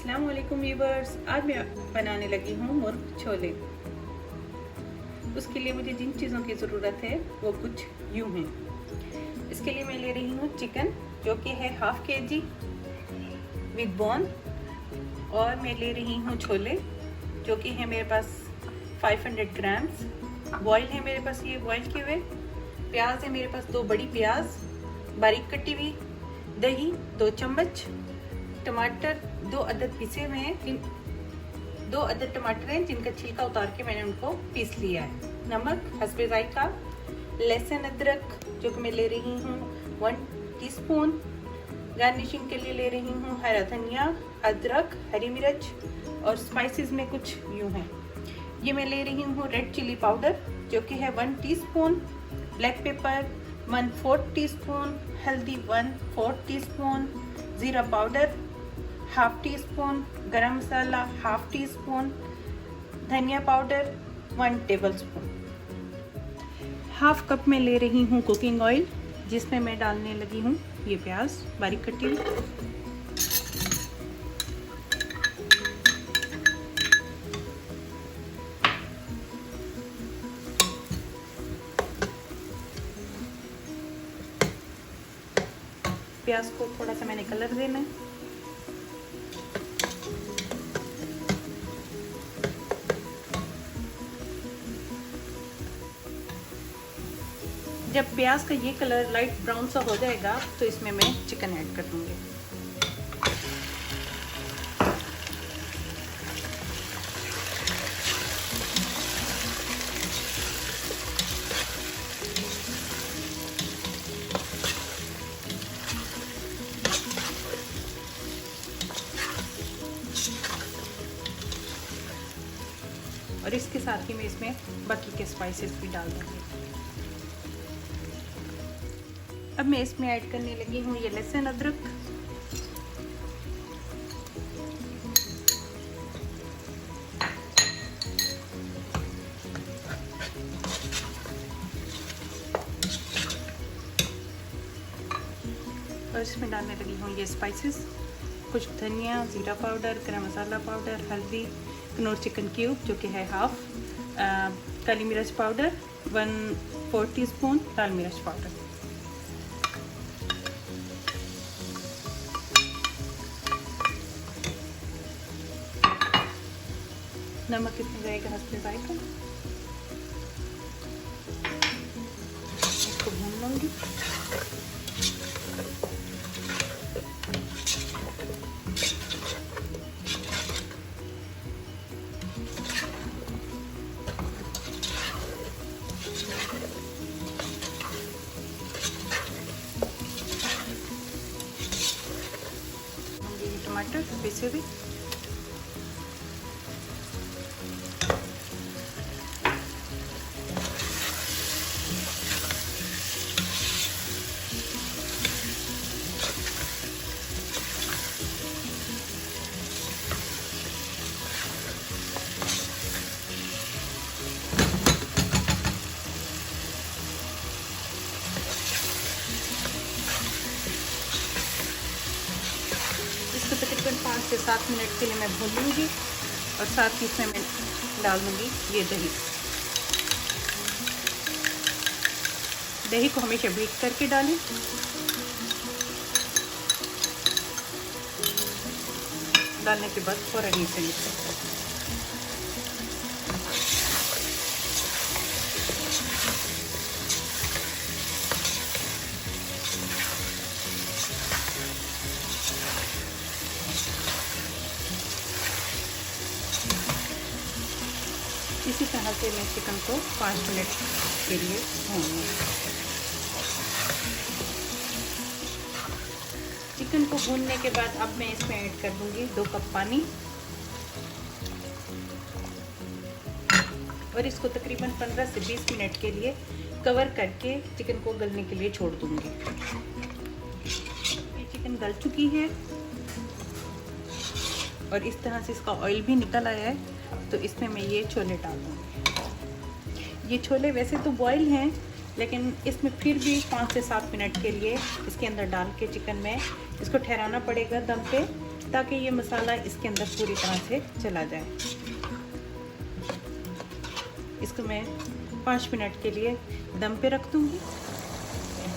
अस्सलाम वालेकुम व्यूवर्स। आज मैं बनाने लगी हूँ मुर्ग छोले। उसके लिए मुझे जिन चीज़ों की ज़रूरत है वो कुछ यूँ हैं। इसके लिए मैं ले रही हूँ चिकन जो कि है हाफ kg विद बोन, और मैं ले रही हूँ छोले जो कि है मेरे पास 500 ग्राम्स। बॉयल है मेरे पास, ये बॉयल किए हुए। प्याज है मेरे पास 2 बड़ी प्याज बारीक कटी हुई, दही 2 चम्मच, टमाटर 2 अदद पिसे हुए हैं, 2 अदद टमाटर हैं जिनका छिलका उतार के मैंने उनको पीस लिया है। नमक हस्बे जायका। लहसुन अदरक जो कि मैं ले रही हूँ 1 टीस्पून। गार्निशिंग के लिए ले रही हूँ हरा धनिया, अदरक, हरी मिर्च, और स्पाइसेस में कुछ यूँ हैं। ये मैं ले रही हूँ रेड चिली पाउडर जो कि है 1 टीस्पून, ब्लैक पेपर 1/4 टीस्पून, हल्दी 1/4 टीस्पून, ज़ीरा पाउडर हाफ टी स्पून, गरम मसाला हाफ टी स्पून, धनिया पाउडर 1 टेबलस्पून। हाफ कप में ले रही हूँ कुकिंग ऑयल जिसमें मैं डालने लगी हूँ ये प्याज बारीक कटी हुई। प्याज को थोड़ा सा मैंने कलर देना है। जब प्याज का ये कलर लाइट ब्राउन सा हो जाएगा तो इसमें मैं चिकन ऐड कर दूंगी। और इसके साथ ही मैं इसमें बाकी के स्पाइसेस भी डाल दूंगी। अब मैं इसमें ऐड करने लगी हूँ ये लहसुन अदरक, और इसमें डालने लगी हूँ ये स्पाइसेस, कुछ धनिया, ज़ीरा पाउडर, गरम मसाला पाउडर, हल्दी, कनौर चिकन क्यूब जो कि है हाफ, काली मिर्च पाउडर 1/4 टीस्पून, लाल मिर्च पाउडर। नमक कितना जाएगा हस्बे जायका। इसको भून लूँगी। टमाटर पीसे हुए, इसको तकरीबन 5 से 7 मिनट के लिए मैं भून लूँगी, और साथ ही इसमें मैं डाल दूँगी ये दही। दही को हमेशा बीट करके डालें। डालने के बाद फ़ौरन इसे मिक्स करें। इसी तरह से मैं चिकन को 5 मिनट के लिए भूनूंगी। चिकन को भूनने के बाद अब मैं इसमें ऐड कर दूंगी 2 कप पानी, और इसको तकरीबन 15 से 20 मिनट के लिए कवर करके चिकन को गलने के लिए छोड़ दूंगी। ये चिकन गल चुकी है और इस तरह से इसका ऑयल भी निकल आया है, तो इसमें मैं ये छोले डाल दूँगी। ये छोले वैसे तो बॉयल हैं, लेकिन इसमें फिर भी 5 से 7 मिनट के लिए इसके अंदर डाल के चिकन में इसको ठहराना पड़ेगा दम पे, ताकि ये मसाला इसके अंदर पूरी तरह से चला जाए। इसको मैं 5 मिनट के लिए दम पे रख दूँगी।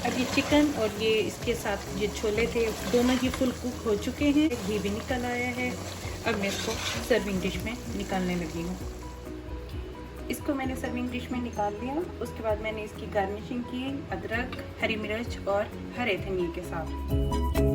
अब ये चिकन और ये इसके साथ ये छोले थे दोनों ही फुल कुक हो चुके हैं, घी भी निकल आया है। अब मैं इसको सर्विंग डिश में निकालने लगी हूँ। इसको मैंने सर्विंग डिश में निकाल लिया। उसके बाद मैंने इसकी गार्निशिंग की अदरक, हरी मिर्च और हरे धनिए के साथ।